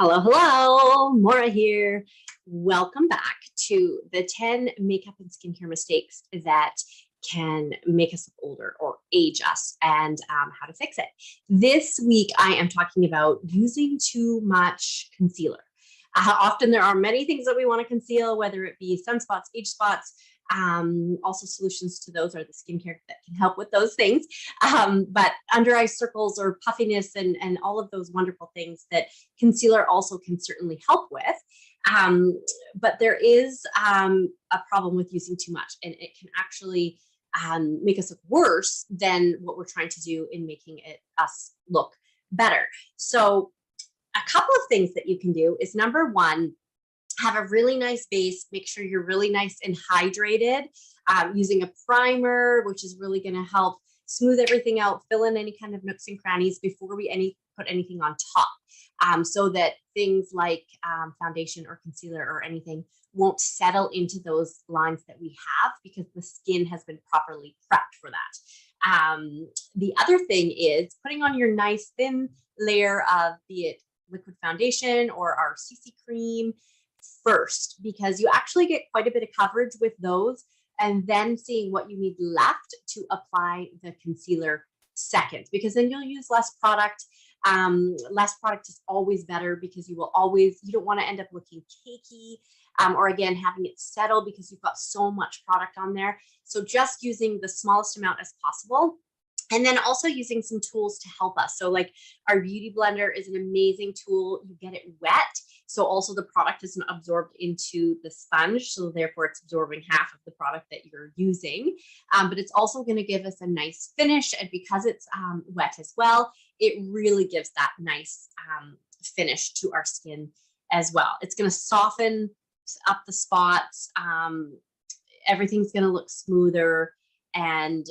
Hello, hello, Maura here. Welcome back to the 10 makeup and skincare mistakes that can make us look older or age us and how to fix it. This week, I am talking about using too much concealer. Often there are many things that we want to conceal, whether it be sunspots, age spots, also solutions to those are the skincare that can help with those things. But under eye circles or puffiness and all of those wonderful things that concealer also can certainly help with. But there is a problem with using too much, and it can actually make us look worse than what we're trying to do in making us look better. So a couple of things that you can do is number one, have a really nice base. Make sure you're really nice and hydrated, using a primer, which is really going to help smooth everything out, fill in any kind of nooks and crannies before we put anything on top, so that things like foundation or concealer or anything won't settle into those lines that we have because the skin has been properly prepped for that. The other thing is putting on your nice thin layer of, be it liquid foundation or our CC cream first, because you actually get quite a bit of coverage with those, and then seeing what you need left to apply the concealer second, because then you'll use less product. Less product is always better because you don't want to end up looking cakey, or again, having it settle because you've got so much product on there. So just using the smallest amount as possible. And then also using some tools to help us. So like our beauty blender is an amazing tool. You get it wet. So also the product isn't absorbed into the sponge. So therefore it's absorbing half of the product that you're using. But it's also going to give us a nice finish. And because it's wet as well, it really gives that nice finish to our skin as well. It's going to soften up the spots. Everything's going to look smoother, and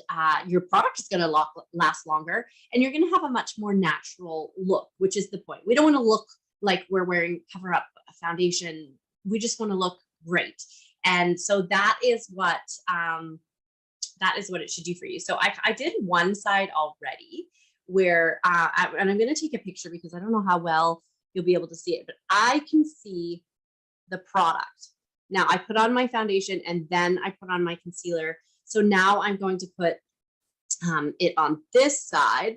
your product is going to last longer, and you're going to have a much more natural look, which is the point. We don't want to look like we're wearing cover up foundation. We just want to look great. And so that is what it should do for you. So I did one side already where, and I'm going to take a picture because I don't know how well you'll be able to see it, but I can see the product. Now I put on my foundation and then I put on my concealer. So now I'm going to put it on this side.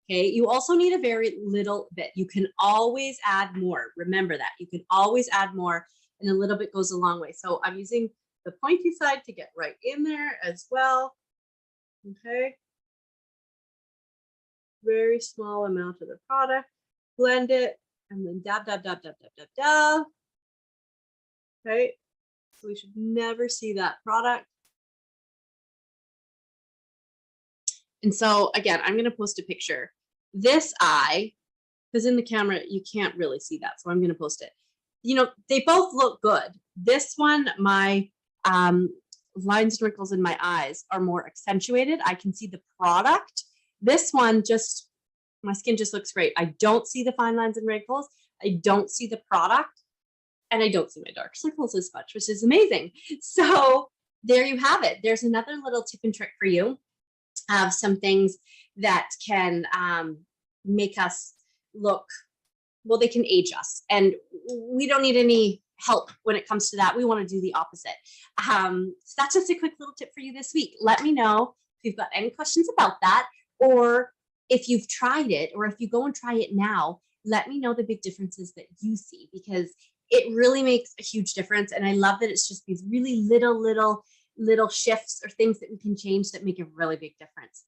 Okay, you also need a very little bit. You can always add more. Remember that. You can always add more, and a little bit goes a long way. So I'm using the pointy side to get right in there as well. Okay. Very small amount of the product. Blend it, and then dab, dab, dab, dab, dab, dab, dab. Okay. So we should never see that product. And so again, I'm going to post a picture. This eye, because in the camera, you can't really see that. So I'm going to post it. You know, they both look good. This one, my lines and wrinkles in my eyes are more accentuated. I can see the product. This one, just my skin just looks great. I don't see the fine lines and wrinkles. I don't see the product. And I don't see my dark circles as much, which is amazing. So there you have it. There's another little tip and trick for you of some things that can make us look, well, they can age us. And we don't need any help when it comes to that. We want to do the opposite. So that's just a quick little tip for you this week. Let me know if you've got any questions about that, or if you've tried it, or if you go and try it now, let me know the big differences that you see, because it really makes a huge difference. And I love that it's just these really little shifts or things that we can change that make a really big difference.